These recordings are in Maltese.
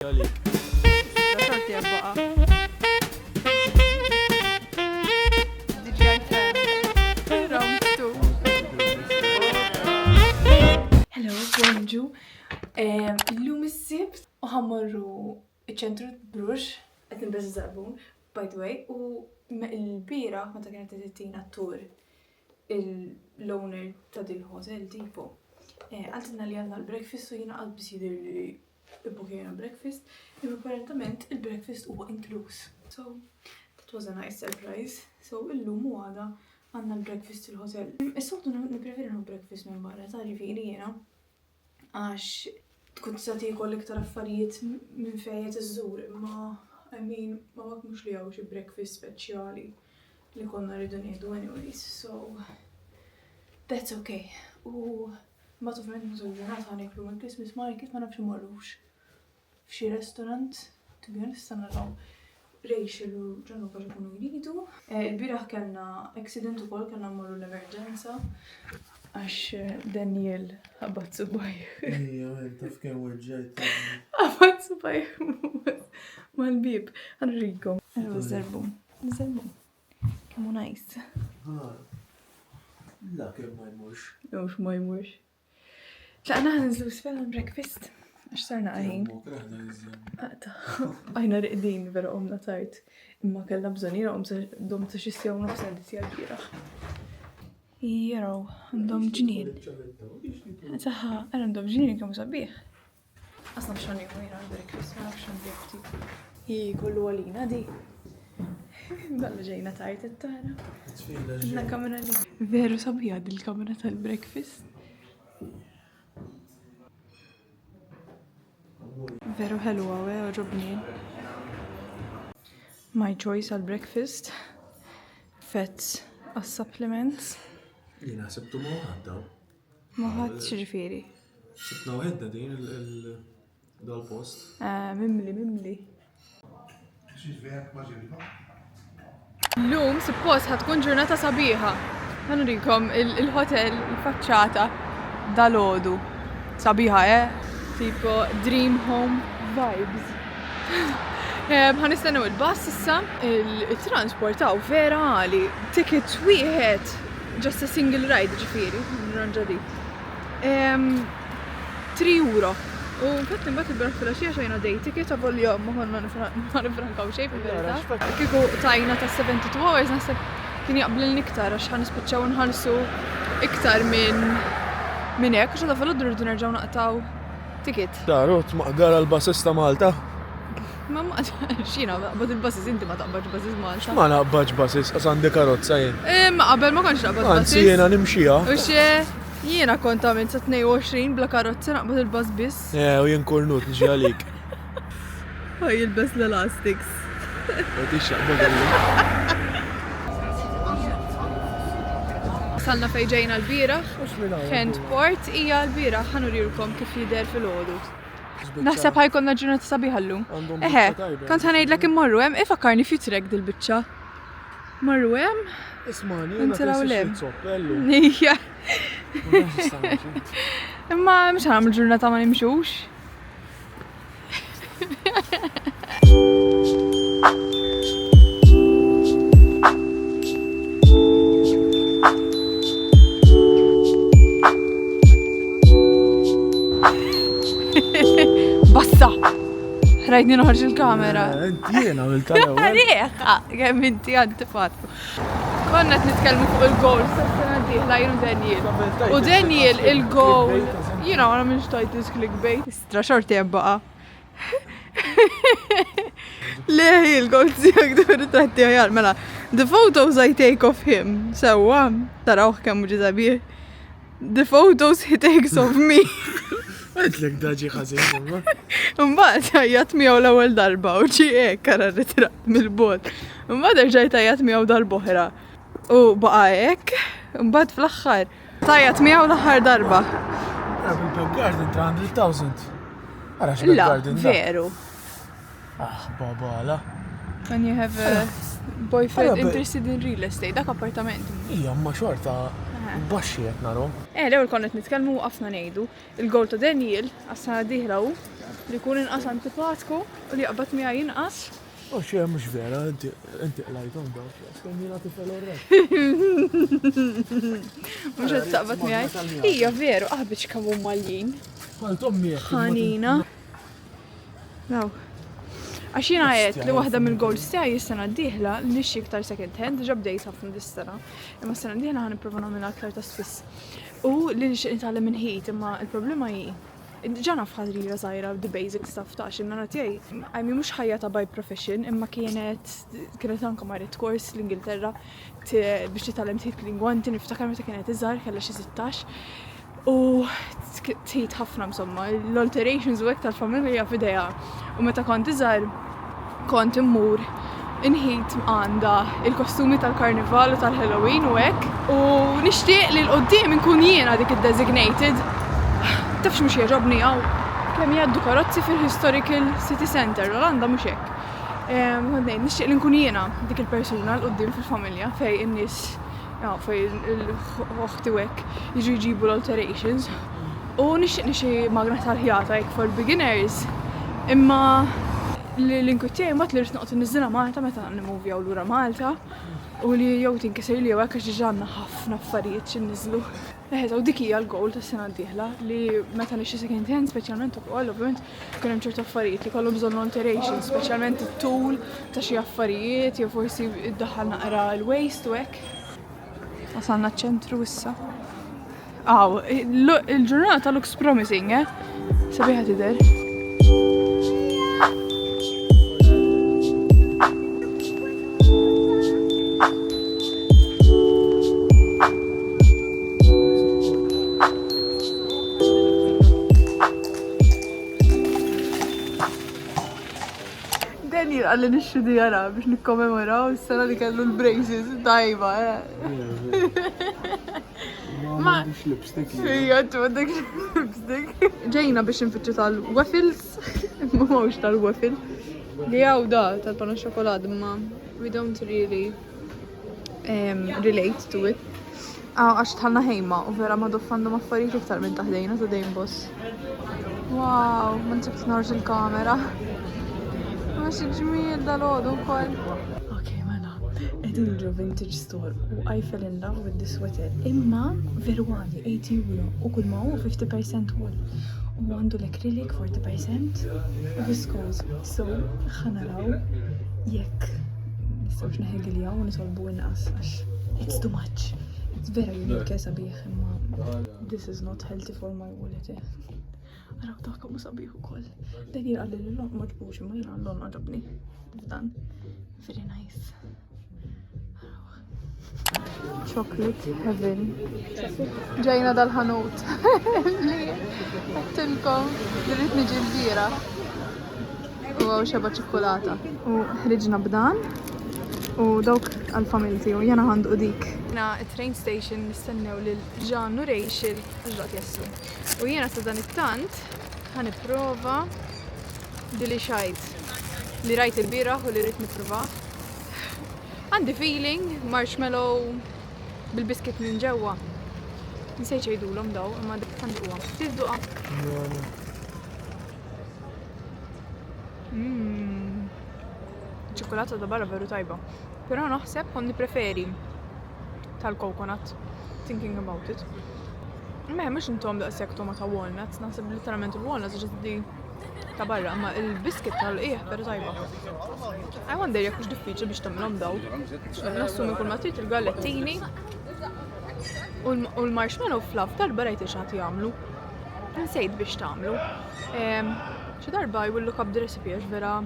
Xorti għabbaqa. Round 2. Hello, bonġu. Illum is-sibt u ħammorru iċ-ċentru Bruġ qed nibbeż Zarbun, by the way, u l-bira meta kienet tittina tur l-owner ta' dil-hotel tipo. Għaltina li għandna l-breakfast u jiena qalb bisidir li il-bukjena breakfast, imma apparentament il-breakfast huwa inkluż. So, that was a nice surprise. So, illum u għada għandna l-breakfast il-hotel. Is-soltu nipreferi nħu breakfast minn barra, ta' ġifieri jiena. Għax tkun tista' tiekol iktar affarijiet minn fejn iżżur, imma ma mhux li hawn xi breakfast speċjali li konna rridu nieħdu anyways, so that's okay. U mbagħad ovvjament matul il-ġurnata ħaniklu mal-Christmas market ma nafx imorrux f'xi restaurant, to be honest naraw Rachel u Ġanuka x'ikunu jridu. Il-bieraħ kellna accident ukoll kellna mmorru l-emerġenza għax Daniel ħabat subaj. Taf kemm weġġajt. Ħabat subaj mal-bib. Ħanrikom. Niżerbhom. Kemmu nice. La kemm ma jmurx. Mhux ma jmurx. Tlaqna ħanżlu sfel breakfast. Għax sarna għahin. Għajna riqdin vera qomna tard. Imma kellna bżonina dom ta' xi sjaw nofs għadisja l-bieraħ. Jaraw, għandhom ġnien. Saħħa, għandhom ġnien kemm sabiħ. Asna bxan jgħu l-breakfast, ma nafx għandi ftit. Kollu għalina di. Balla ġejna tajt it-tara. La kamera li. Veru sabiħa dil-kamera tal-breakfast. Veru ħelwa we, oġobni. My choice għal-breakfast. Fats għas-supplements. Jina ħsebtu maħadda. Maħad ġifiri. Sibna uħedda din dal-post. Mimli. L-lum, suppost, ħatkun ġurnata sabiħa. Ħanurikom il-hotel, il-facċata dal-ħodu. Sabiħa, Tipo dream home vibes. Ħanistennu il-bus issa, il-transportaw vera għali. Ticket wieħed, just a single ride ġifieri, nranġa di. 3 euro. U fatt imbagħad il-biraħ fil-għaxija xejna day ticket avolja ma konna nifrankaw xejn fil-verità. Kieku tajna ta' 72 hours naħseb kien jaqblilni iktar għax ħanispiċċaw nħallsu iktar minn hekk għax għadha fil-għoddu rridu nerġgħu naqtaw ticket. Darot maqdar għal-bassista Malta. Ma xina, bad il-bassis, inti ma taqbaġ bassis Malta. Ma naqbaġ bassis, għas għandi karozza jien. Ma qabel ma konx naqbaġ bassis. Anzi jena nimxija. U jiena kont għamil sa 22 bla karozza naqbad il-bass biss. U jien kornut nġi għalik. Għaj jilbes l-elastics. Għati xaqba għalli. Salna fejġejna l-biraħ. Kentport hija l-biraħ ħanurilkom kif jidher fil-ħodu. Naħseb ħajkonna ġurnata sabiħa llum. Kont ħanejdlek immorru hemm, ifakkarni fjutrek dil-biċċa. Morru hemm? Ismani, Intilaw lem. Bellu. Nija. Imma mhux ħanagħmel ġurnata ma nimxux. Bassa! Rajtni noħarġ il-kamera. Inti jena għamil-kamera. Għalieħa! Għem inti għanti fattu. Konna t-nitkelmu fuq il-gowl, s-sena diħla jenu Daniel. U Daniel il-gowl. Jena għana minx tajtis clickbait. Istra xorti jabbaqa. Leħi il-gowl tijak dur tratti għajar. Mela, the photos I take of him. Sewa, tarawħ kemmu ġizabir. The photos he takes of me. Għedlek daġi ħazin. Mbagħad ħajjat miegħu l-ewwel darba u ġie hekk ara ritrat mill-bot. Mbagħad rġajt ħajjat miegħu darb'oħra. U baqa' hekk, mbagħad fl-aħħar tajjat miegħu l-aħħar darba. Bil-Back Garden ta' 100,000. Ara La, veru. Babala. When you have a boyfriend interested in real estate, dak appartament. Ija, ma xorta. Baxxi qed naraw. L-ewwel konnet nitkellmu waqafna ngħidu il-gowl ta' Daniel għas-sena d-dieħla hu li jkun inqas antipatku u li jaqbad miegħi jinqas. Xi mhux vera, inti qlajthom dawk. Kemm jiena tifel orrek. Mhux qed taqbad miegħi. Hija veru qaħbiġ kemm huma maljin. Qalthom miegħek. Ħanina. Naw. Għax jiena għedt li waħda mill-goals tiegħi is-sena d-dieħla li nixxi iktar second hand, diġà bdejt ħafna dis-sena. Imma s-sena d-dieħla ħanipprova nagħmilha aktar ta' spiss. U li nixtieq nitgħallem minn ħid, imma l-problema hi ġana fħadrija żgħira the basic stuff ta' x'in-nara tiegħi. Għajmi mhux ħajjata by profession, imma kienet anke marret kors l-Ingilterra biex titgħallem tħid lingwanti, niftakar meta kienet iżgħar kellha xi 16. U tħid ħafna insomma, l-alterations u hekk tal-familja f'idejha. U meta kont iżgħar kont immur inħid għandha il-kostumi tal-Karnival u tal-Halloween u hekk. U nixtieq li l-qoddim inkun jiena dik id-designated. Tafx mhux jogħġobni hawn kemm jgħaddu karozzi fil-Historical City Center, l-Olanda mhux hekk. Nixtieq li nkun jiena dik il-persuna l-qoddim fil-familja fejn in-nies fejn l-oħti u hekk jiġu jġibu l-alterations. U nixtieq nixi magna tal-ħjata hekk for beginners. Imma l-inkwittijaj mat li rrit noqgħod inniżilha Malta meta nimmovjaw lura Malta u li jew tinkiser li jew hekk għax diġà għandna ħafna affarijiet x'inniżlu. U dik hija l-gowl tas-sena d-dieħla li meta nixtri second hand speċjalment ukoll ovvjament kien hemm ċertu affarijiet li kollhom bżonn alteration, speċjalment it-tul ta' xi affarijiet jew forsi iddaħħal naqra l-waste u hekk. Wasalna ċ-ċentru issa. Il-ġurnata looks promising, sabiħa tidher. Daniel għalli nixxu jara biex nikkommemoraw is-sena li kellu l-braces tajba. Ma għandix lipstick. Ija, tu għandek lipstick. Ġejna biex nfittxu tal-waffles, mawx tal-waffle. Li għaw da tal-panna xokolad, ma we don't really relate to it. Għax tħalna ħejma u vera ma doffandom affarijiet iktar minn taħdejna ta' dejn boss. Wow, ma nsibt narġ il-kamera. Ma xieġmiel dal-ħodu kol. Okay, mela, edin ġo vintage store u I fell in love with this sweater. Imma veru għali, 80 euro u kull ma u 50% wool. U għandu l-acrylic 40% u viscose. So, ħanaraw jekk nistawx neħegilja u nisolbu inqas għax it's too much. It's very unique sabiħ imma this is not healthy for my wallet. Għaraw dak mu sabiħ ukoll. Dan jirqalli li l-lon maġbux imma jina l-lon għaġabni. F'dan. Very nice. Chocolate heaven. Ġejna dal-ħanut. Li għattilkom li rrit niġi l-bira. U għaw xeba ċokolata. U ħriġna b'dan. U dawk għal-familti u jena għandu dik. Jena train station nistennew lil-ġan u Rachel għaxbaqt jessu. U jena ta' dan it-tant ħaniprofa dili xajt li rajt il-biraħ u li rrit niprofa. Għandi feeling marshmallow bil-biskit minn ġewwa. Nsejt ċejdulhom daw, imma għanduha. Tizduqa. ċokolata da barra veru tajba. Però naħseb konni preferi tal-coconut, thinking about it. Mux intom daqsek toma ta' walnuts, naħseb literalment il-walnuts ġaddi ta' barra, ma il-biskit tal-qieħ veru tajba. I wonder jekk mhux diffiċli biex tagħmilhom daw. Nassumi kull ma trid il-gallettini u l-marshmallow fluff darba rajt ix jagħmlu. Nsejt biex tagħmlu. Xi darba I will look up the recipe għax vera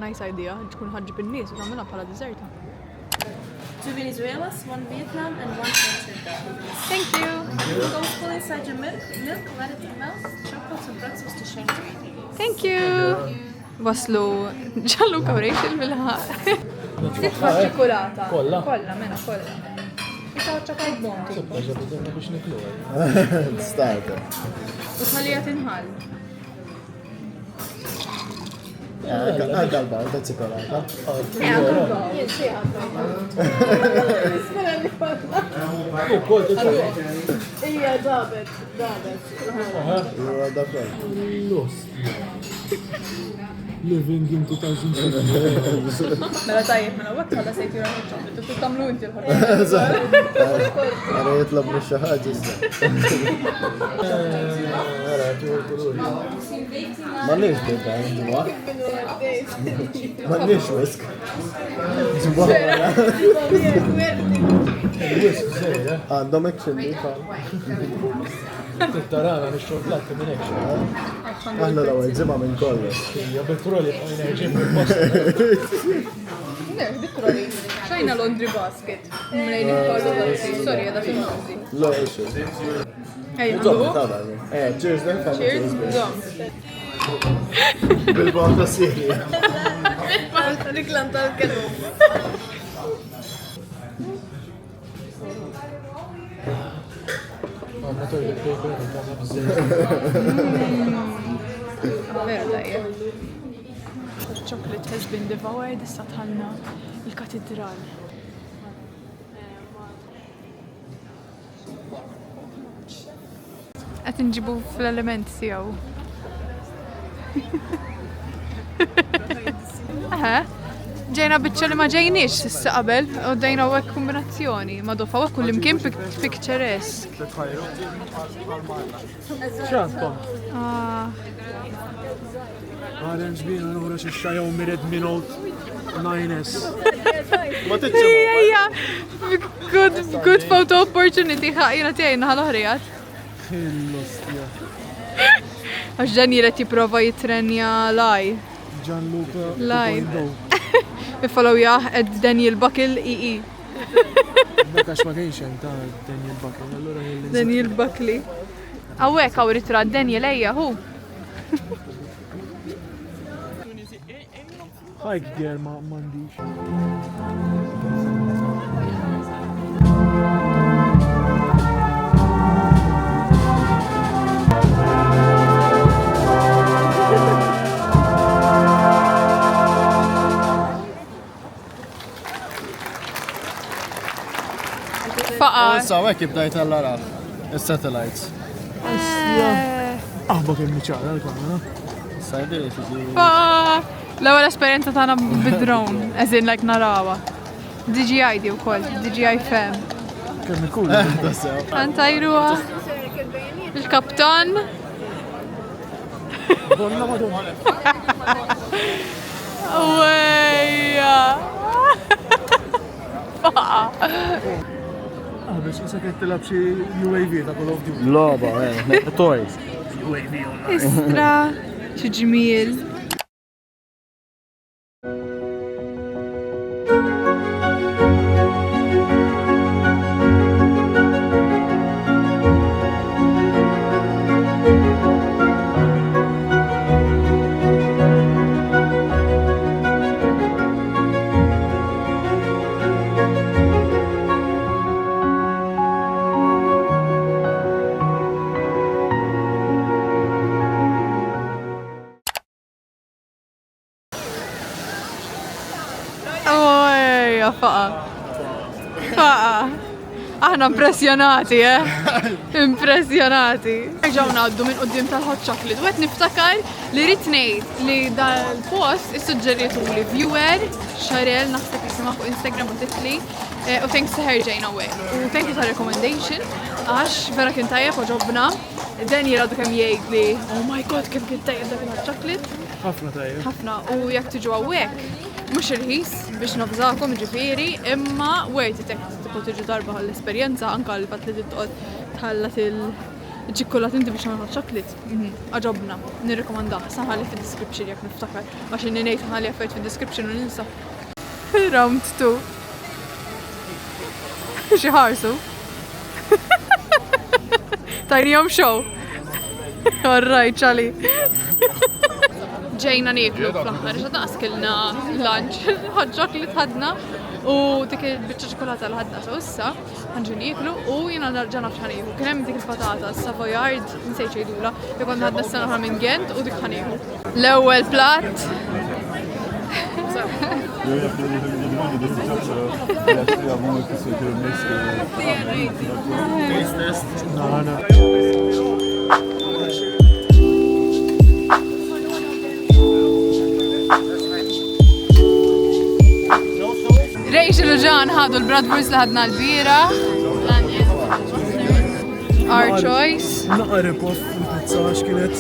nice idea, tkun ħaġġib in-nies u tagħmilha bħala desserta. 2 Venezuelas, 1 Vietnam, and 1 French. Thank you! Go full inside your milk, let it melt, chocolate and pretzels to shake. Thank you! Waslu ġallu Rachel mill-ħar. Titfa' ċokolata. Kolla? Kolla, mena kolla. Issa ċokolat bonti. Ġabidna biex niklu. Starter. U tħallija tinħall. Għadda l-bar, ta' ċikolata. Ija, dabet. Living in 2015. Mela tajjeb, mela waqt ħalla sejt jura ċokklit, u tamlu inti l-ħorta. Għara jitlab li xaħġa issa. Mannix bidda, ġimma. Mannix wisk. Għandhom ekxilli Tarana, nix-xortlat minn ekxin. Aħna l-għu ġimma minn kollox. Ja, petroli għajna ġim minn Ne, bittroli, xajna laundry basket. Mlejn il-kollu għazzi, sorry, għada fil-muzzi. Lo, ixu. Ej, Ġom, għandu? tada. Cheers, then fammi Cheers, cheers. dom. Bil-bota sirja. Marta dik lan tal-kelmu. għamma toilet paper, għamma bizzej. Vera tajjeb. Chocolate has been devoured, issa tħallna il-katedral. Qed nġibu fl-element tiegħu. Ġejna biċċa li ma ġejniex s'issa qabel, u dejna hekk kombinazzjoni. Ma dofa hekk kullimkien picturesque. ċantom. Ah, Orange bean, għura xie Xiaomi Redmi Note 9S. Ma tiċċa. Ejja, good photo opportunity ħaqina tiegħi naħa l-oħrijat. Il-ostja. Għax dan jiret jipprova jitrenja live. Gianluca. Live. Follow jah at Daniel Buckle EE. Mekax ma kienx hemm ta' Daniel Buckle, allura Daniel Buckley. Għawek għaw ritra Daniel ejja hu. Hike gear ma mandiċ. Faqa. Issa, għek jibdajt għall-ara. Il-satellites. Aħba kemm ċara l-kamera. Sajdi, Faqa. L-ewwel esperjenza tagħna bid-drone, as in like narawa. DJI di wkoll, DJI Fem. Kemm ikun. Antajruha. Il-kaptan. Bonna madonna. Wejja. Faqa. Biex isa kett tilab xi UAV ta' Call of Duty. Loba, toys. UAV online. Istra. Xi ġmiel. Faqa. Aħna impressjonati, Impressjonati. Ġaw ngħaddu minn qudiem tal-hot chocolate. U qed niftakar li rrid ngħid li dal-post issuġġerietuli viewer Xarel naħseb isimha fuq Instagram u titli. U thanks to her ġejna hawnhekk. U thank you ta' recommendation għax vera kien tajjeb u ġobna. Dan jiradu kemm jgħid li oh my god kemm kien tajjeb dak il-hot chocolate. Ħafna tajjeb. Ħafna u jekk tiġu hawnhekk mhux irħis biex nafżakom ġifieri, imma wejt tikku tiġu darba għall-esperjenza anke l-fatt li titqgħod tħallat il-ċikkolat inti biex nagħmel chocolate. Aġobna, nirrekomandah, saħali fid-description jekk niftakar. Għax inni ngħid ħalli affarijiet fid-description u ninsa. Round 2. Xi ħarsu. Tajnihom show. All right, Charlie. Ġejna nieklu fl-aħħar, x'għadna skilna lunch, hot chocolate ħadna u dik il-biċċa ċokolata li ħadna so issa ħanġu nieklu u jiena nerġa' naf x'ħanieħu. Kien hemm dik il-patata Savoyard, nsejt xejdula, li kont ħadna s-sena minn Gent u dik ħanieħu. L-ewwel platt Taste test. No, no. Rachel u Ġan ħadu l-bratwurst li ħadna l-bira. Our choice. Naqrib off il-pizza kienet.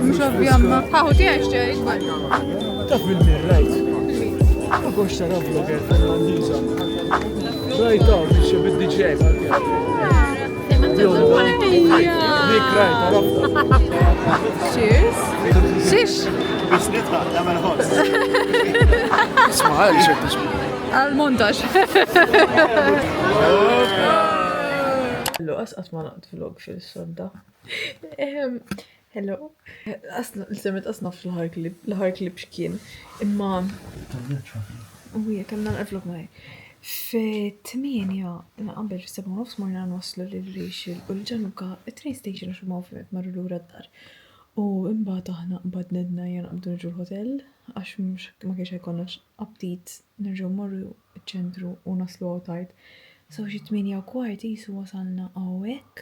Mux ovvjamma. ħaħu tijaj xġej. Taf bil-mir, ma kox tara vlogger Fernandiza. Rajta, biex bid-DJ. Dik rajta, rafta. Cheers. Xiex? Biex nitħaq, tamen host. Isma' għal xek Għal-montaġ. Hello, asqas ma naqt vlog fil-sodda. Hello. Asna, l-semet asna fil-ħar klip xkien. Imma. Uwija, kellna nqal-vlog maħi. F-8, qabel f-7 morna nwaslu l-Rachel u l-ġanuka train station għax ma' f marru l-ura d-dar. U imbagħad aħna mbagħad nedna jien qabdu nġu l-hotel għax ma kienx jkollna update nerġgħu morru ċ-ċentru u naslu outside. So xi 8:15 jisu wasalna hawnhekk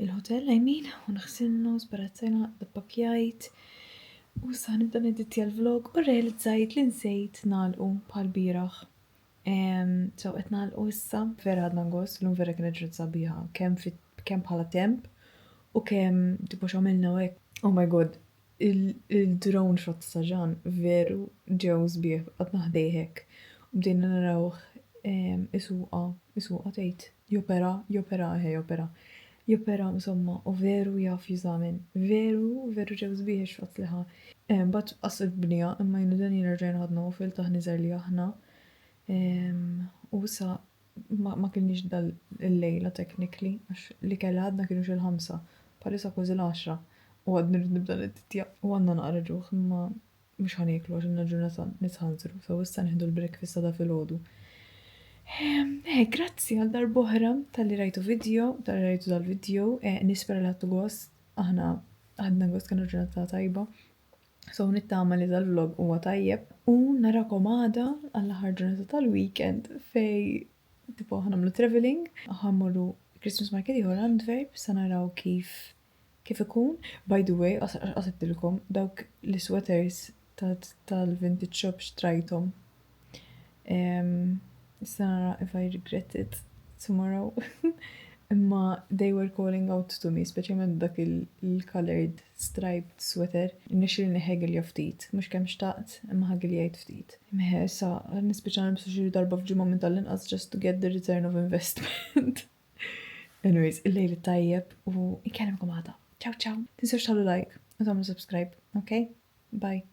il-hotel I mean u naħsilna u sbarazzajna dappakjajt u sa nibda nedittja l-vlog u realizzajt li nsejt nagħlqu bħal-bieraħ. So qed nagħlqu issa vera għadna ngost l-lum vera kienet ġurnata sabiħa kemm bħala temp u kemm tipo x'għamilna hekk. Oh my god, il-drone shot ta' Ġan veru ġew sbieħ qed naħdejhek. U bdejna narawh isuqa tgħid jopera insomma u veru jaf jużamen. Veru ġew sbieħ ix-shots li ħa. Bat qasset bnija imma jien dan jirġajna ħadna u fil-taħ niżel li aħna. U sa ma kienx dal il-lejla technically għax li kellha għadna kienu xil-5 palissa kważi l-10. U għad nirrid nibda nittitja u għandna naqra ġuħ imma mhux ħanieklu għax inna ġurnata nitħanżru. So issa nieħdu l-breakfast ta' filgħodu. Grazzi għal darb'oħra tal-li rajtu dal-video. Nispera li ħadtu gost. Aħna ħadna gost kien ġurnata tajba. So nittama li dal-vlog huwa tajjeb. U narakom għada għall-aħħar ġurnata tal-weekend fej tipo ħanamlu traveling. Ħammorru Christmas market ieħor Antwerp sa naraw kif ikun. By the way, għasibtilkom dawk l-sweaters tal-vintage shop xtrajtom. Issa nara if I regret it tomorrow. Imma they were calling out to me, speċjalment dak il-colored striped sweater. Nixil neħegel ftit, mux kemm xtaqt, imma ħagel jgħid ftit. Imma issa nispeċa nibsu xi darba f'ġimgħa minn tal-inqas just to get the return of investment. Anyways, il-lejl tajjeb u ikkellimkom għada. Ciao. Tinsewx tagħmlu like u tagħmlu subscribe, okay? Bye.